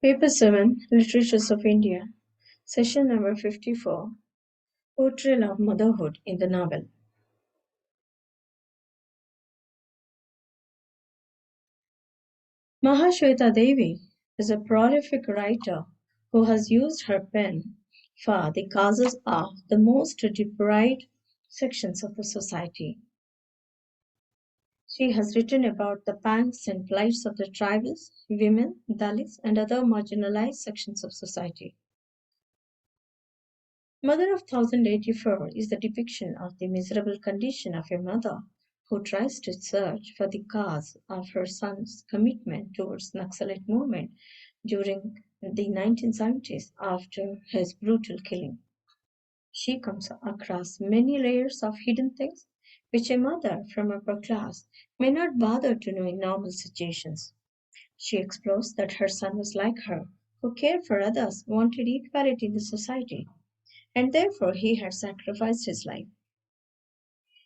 Paper 7, Literatures of India, Session number 54, Portrayal of Motherhood in the Novel. Mahashweta Devi is a prolific writer who has used her pen for the causes of the most deprived sections of the society. She has written about the pangs and plights of the tribals, women, Dalits, and other marginalized sections of society. Mother of 1084 is the depiction of the miserable condition of a mother who tries to search for the cause of her son's commitment towards Naxalite movement during the 1970s after his brutal killing. She comes across many layers of hidden things which a mother from upper class may not bother to know in normal situations. She explores that her son was like her, who cared for others, wanted equality in the society, and therefore he had sacrificed his life.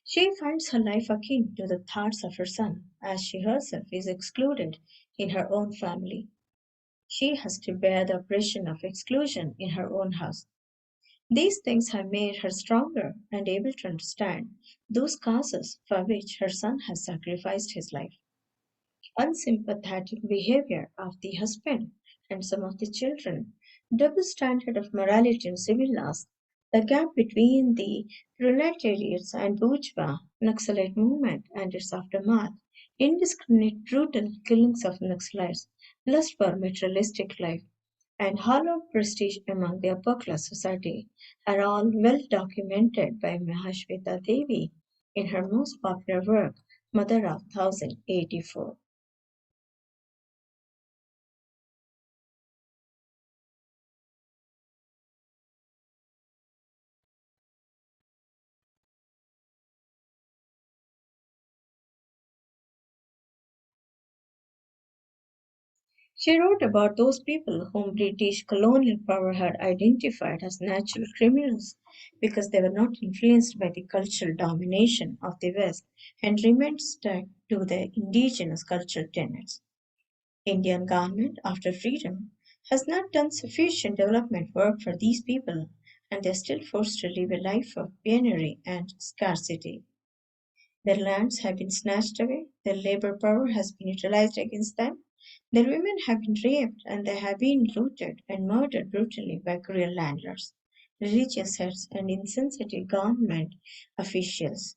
She finds her life akin to the thoughts of her son, as she herself is excluded in her own family. She has to bear the oppression of exclusion in her own house. These things have made her stronger and able to understand those causes for which her son has sacrificed his life. Unsympathetic behavior of the husband and some of the children, double standard of morality and civil laws, the gap between the proletariats and bourgeois Naxalite movement and its aftermath, indiscriminate brutal killings of Naxalites, lust for materialistic life, and hollow prestige among the upper class society are all well documented by Mahashweta Devi in her most popular work, Mother of 1084. She wrote about those people whom British colonial power had identified as natural criminals because they were not influenced by the cultural domination of the West and remained stuck to their indigenous cultural tenets. Indian government, after freedom, has not done sufficient development work for these people, and they are still forced to live a life of penury and scarcity. Their lands have been snatched away, their labor power has been utilized against them, their women have been raped, and they have been looted and murdered brutally by cruel landlords, religious heads, and insensitive government officials.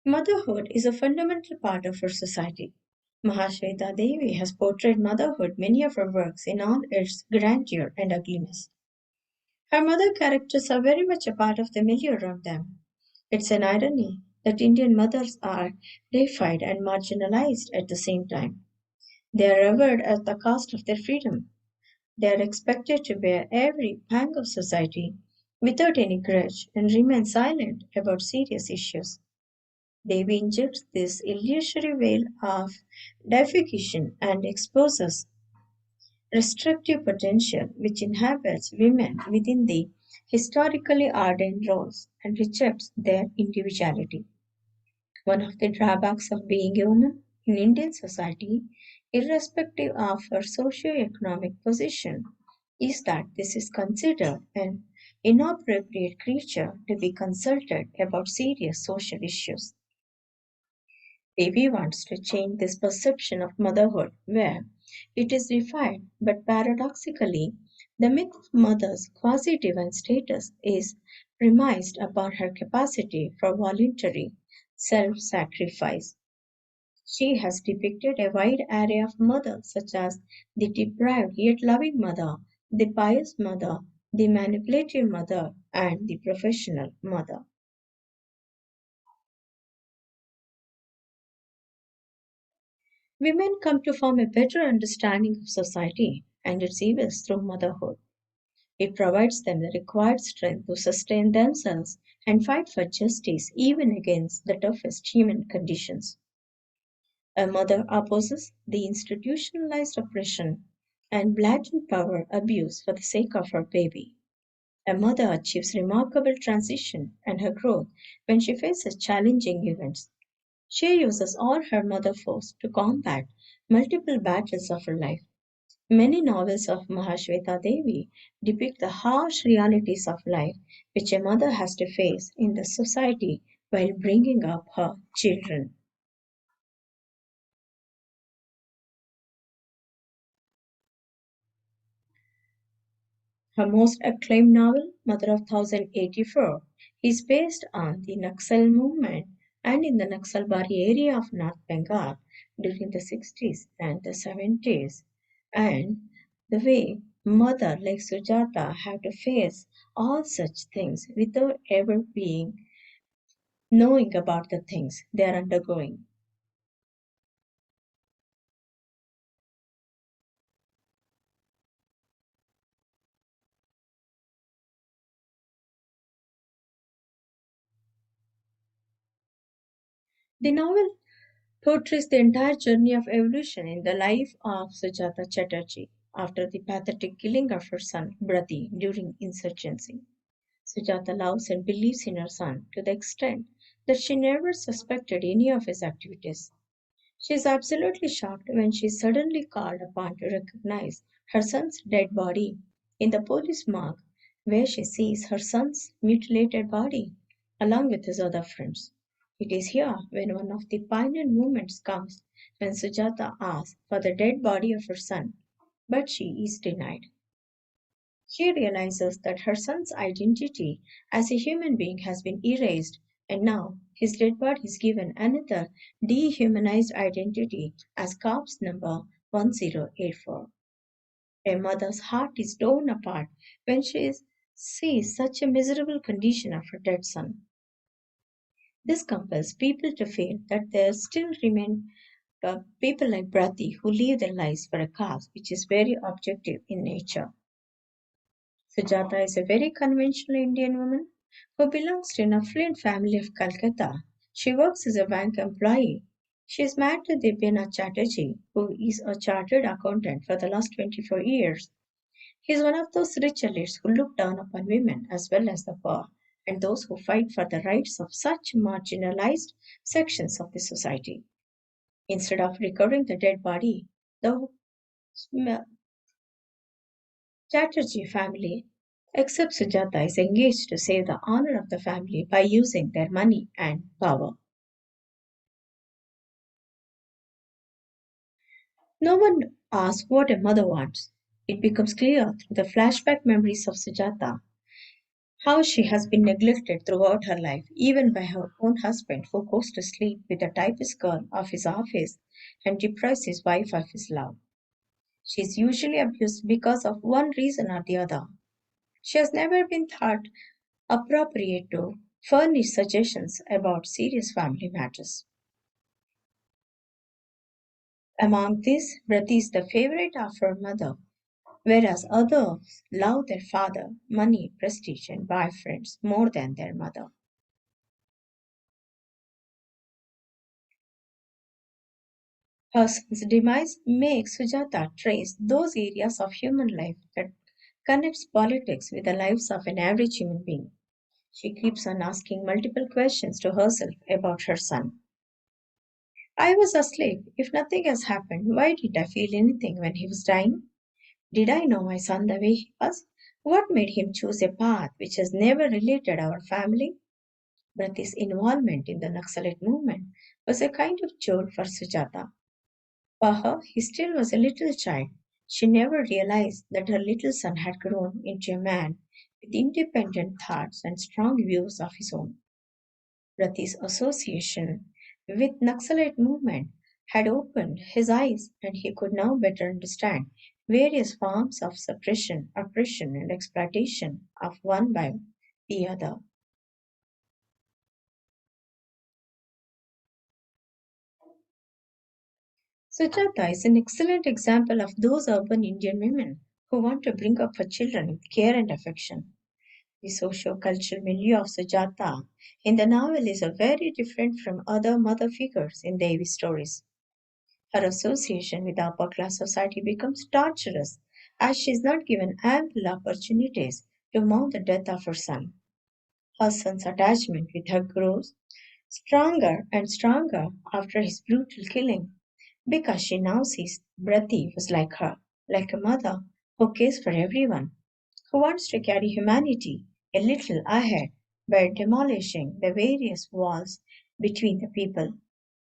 Motherhood is a fundamental part of our society. Mahashweta Devi has portrayed motherhood many of her works in all its grandeur and ugliness. Her mother characters are very much a part of the milieu around them. It's an irony that Indian mothers are deified and marginalized at the same time. They are revered at the cost of their freedom. They are expected to bear every pang of society without any grudge and remain silent about serious issues. Devi injects this illusory veil of deification and exposes restrictive potential which inhabits women within the historically ordained roles and rejects their individuality. One of the drawbacks of being a woman in Indian society, irrespective of her socio-economic position, is that this is considered an inappropriate creature to be consulted about serious social issues. Devi wants to change this perception of motherhood where it is refined, but paradoxically, the myth of mother's quasi divine status is premised upon her capacity for voluntary self sacrifice. She has depicted a wide array of mothers, such as the deprived yet loving mother, the pious mother, the manipulative mother, and the professional mother. Women come to form a better understanding of society and its evils through motherhood. It provides them the required strength to sustain themselves and fight for justice even against the toughest human conditions. A mother opposes the institutionalized oppression and blatant power abuse for the sake of her baby. A mother achieves remarkable transition and her growth when she faces challenging events. She uses all her mother force to combat multiple battles of her life. Many novels of Mahashweta Devi depict the harsh realities of life which a mother has to face in the society while bringing up her children. Her most acclaimed novel, Mother of 1084, is based on the Naxal movement and in the Naxalbari area of North Bengal during the 60s and the 70s, and the way mother like Sujata had to face all such things without ever being knowing about the things they are undergoing. The novel portrays the entire journey of evolution in the life of Sujata Chatterjee after the pathetic killing of her son Brati during insurgency. Sujata loves and believes in her son to the extent that she never suspected any of his activities. She is absolutely shocked when she is suddenly called upon to recognize her son's dead body in the police morgue, where she sees her son's mutilated body along with his other friends. It is here when one of the poignant moments comes when Sujata asks for the dead body of her son, but she is denied. She realizes that her son's identity as a human being has been erased, and now his dead body is given another dehumanized identity as corpse number 1084. A mother's heart is torn apart when sees such a miserable condition of her dead son. This compels people to feel that there still remain people like Brati who live their lives for a cause which is very objective in nature. Sujata is a very conventional Indian woman who belongs to an affluent family of Calcutta. She works as a bank employee. She is married to Dibyana Chatterjee, who is a chartered accountant for the last 24 years. He is one of those rich elites who look down upon women as well as the poor and those who fight for the rights of such marginalized sections of the society. Instead of recovering the dead body, the Chatterjee family, except Sujata, is engaged to save the honor of the family by using their money and power. No one asks what a mother wants. It becomes clear through the flashback memories of Sujata how she has been neglected throughout her life, even by her own husband, who goes to sleep with the typist girl of his office and deprives his wife of his love. She is usually abused because of one reason or the other. She has never been thought appropriate to furnish suggestions about serious family matters. Among these, Brati is the favorite of her mother, whereas others love their father, money, prestige, and boyfriends more than their mother. Her son's demise makes Sujata trace those areas of human life that connects politics with the lives of an average human being. She keeps on asking multiple questions to herself about her son. I was asleep. If nothing has happened, why did I feel anything when he was dying? Did I know my son the way he was? What made him choose a path which has never related our family? But his involvement in the Naxalite movement was a kind of jolt for Sujata. For her, he still was a little child. She never realized that her little son had grown into a man with independent thoughts and strong views of his own. Rati's association with Naxalite movement had opened his eyes and he could now better understand various forms of suppression, oppression, and exploitation of one by the other. Sujata is an excellent example of those urban Indian women who want to bring up her children with care and affection. The socio-cultural milieu of Sujata in the novel is very different from other mother figures in Devi's stories. Her association with the upper class society becomes torturous as she is not given ample opportunities to mourn the death of her son. Her son's attachment with her grows stronger and stronger after his brutal killing because she now sees Brati was like her, like a mother who cares for everyone, who wants to carry humanity a little ahead by demolishing the various walls between the people.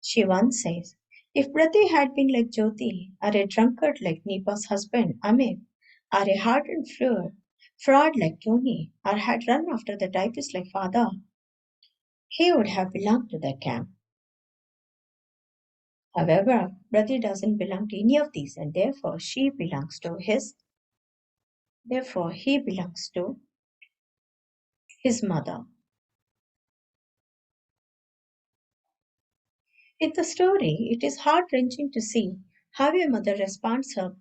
She once says, if Brati had been like Jyoti, or a drunkard like Nipa's husband Amit, or a hardened fraud like Tony, or had run after the typist like father, he would have belonged to the camp. However, Brati doesn't belong to any of these, and therefore he belongs to his mother. In the story, it is heart-wrenching to see how a mother responds her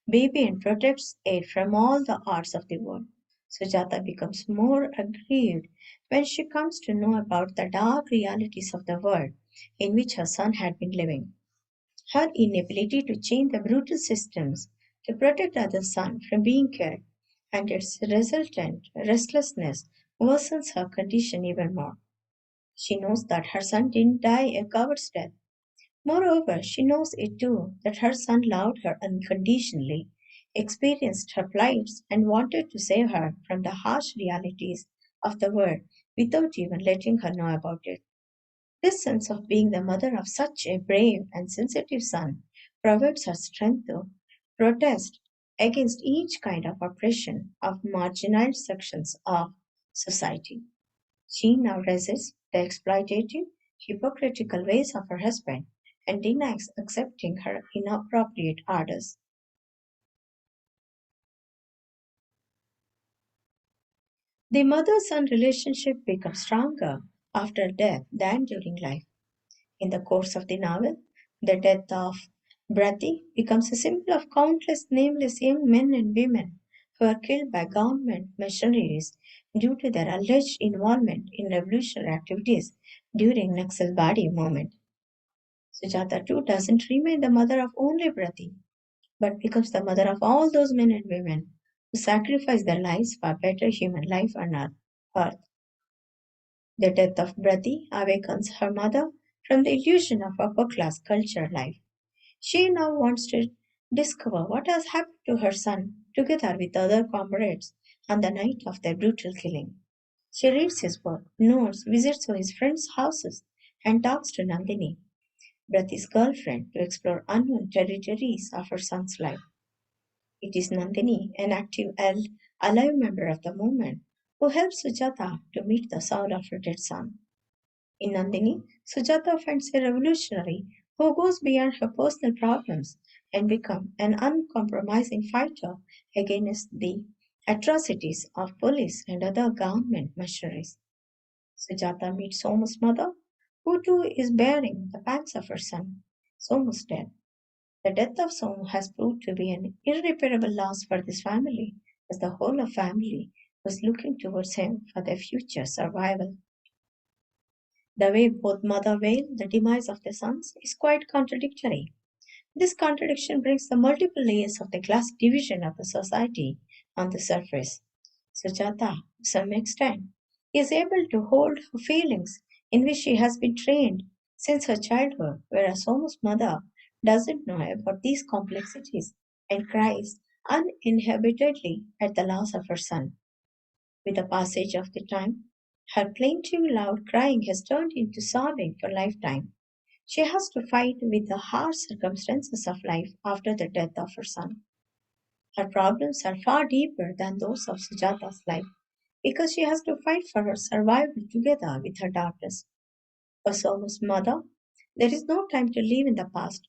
baby and protects it from all the arts of the world. Sujata becomes more aggrieved when she comes to know about the dark realities of the world in which her son had been living. Her inability to change the brutal systems to protect other son from being killed and its resultant restlessness worsens her condition even more. She knows that her son didn't die a coward's death. Moreover, she knows it too that her son loved her unconditionally, experienced her plights, and wanted to save her from the harsh realities of the world without even letting her know about it. This sense of being the mother of such a brave and sensitive son provides her strength to protest against each kind of oppression of marginalized sections of society. She now resists the exploitative, hypocritical ways of her husband and denies accepting her inappropriate orders. The mother son relationship becomes stronger after death than during life. In the course of the novel, the death of Brati becomes a symbol of countless nameless young men and women who are killed by government machineries due to their alleged involvement in revolutionary activities during Naxalbari movement. Sujata too doesn't remain the mother of only Brati, but becomes the mother of all those men and women who sacrifice their lives for better human life on earth. The death of Brati awakens her mother from the illusion of upper class culture life. She now wants to discover what has happened to her son together with other comrades on the night of their brutal killing. She reads his work, notes, visits his friends' houses, and talks to Nandini, Brati's girlfriend, to explore unknown territories of her son's life. It is Nandini, an active and alive member of the movement, who helps Sujata to meet the soul of her dead son. In Nandini, Sujata finds a revolutionary who goes beyond her personal problems and becomes an uncompromising fighter against the atrocities of police and other government machineries. Sujata meets Somu's mother, who too is bearing the pangs of her son, Somu's death. The death of Somu has proved to be an irreparable loss for this family, as the whole of family was looking towards him for their future survival. The way both mother wail the demise of their sons is quite contradictory. This contradiction brings the multiple layers of the class division of the society on the surface. Sujata, to some extent, is able to hold her feelings in which she has been trained since her childhood, whereas Somu's mother doesn't know about these complexities and cries uninhibitedly at the loss of her son. With the passage of the time, her plaintive loud crying has turned into sobbing for a lifetime. She has to fight with the harsh circumstances of life after the death of her son. Her problems are far deeper than those of Sujata's life because she has to fight for her survival together with her daughters. For Somu's mother, there is no time to live in the past.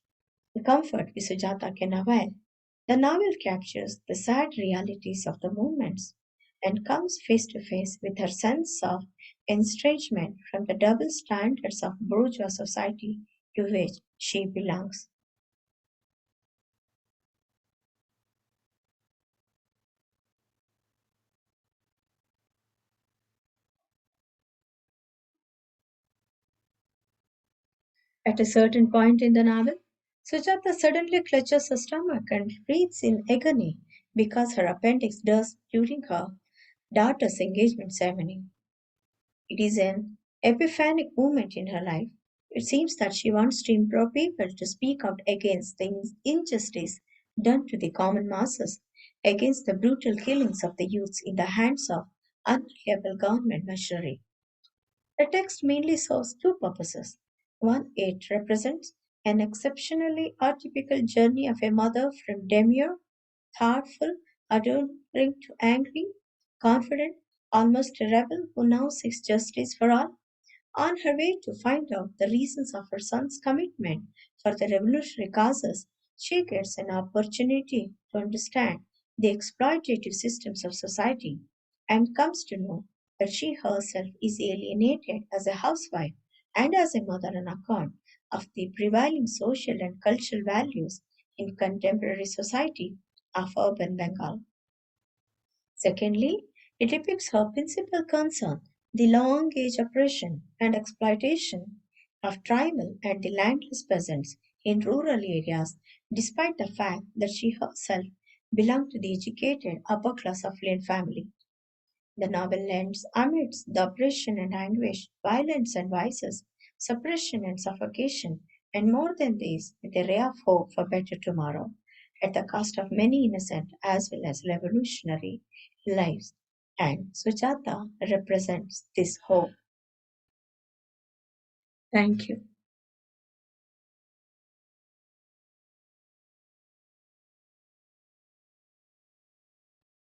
The comfort which Sujata can avail. The novel captures the sad realities of the moments and comes face to face with her sense of estrangement from the double standards of bourgeois society to which she belongs. At a certain point in the novel, Sujata suddenly clutches her stomach and breathes in agony because her appendix burst during her daughter's engagement ceremony. It is an epiphanic moment in her life. It seems that she wants to implore people to speak out against the injustice done to the common masses, against the brutal killings of the youths in the hands of unreliable government machinery. The text mainly serves two purposes. One, it represents an exceptionally atypical journey of a mother from demure, thoughtful, adoring to angry, confident, almost a rebel who now seeks justice for all. On her way to find out the reasons of her son's commitment for the revolutionary causes, she gets an opportunity to understand the exploitative systems of society and comes to know that she herself is alienated as a housewife and as a mother on account of the prevailing social and cultural values in contemporary society of urban Bengal. Secondly, it depicts her principal concern, the long age oppression and exploitation of tribal and the landless peasants in rural areas, despite the fact that she herself belonged to the educated upper class affluent family. The novel ends amidst the oppression and anguish, violence and vices, suppression and suffocation, and more than this, with a ray of hope for better tomorrow, at the cost of many innocent as well as revolutionary lives. And Sujata represents this hope. Thank you.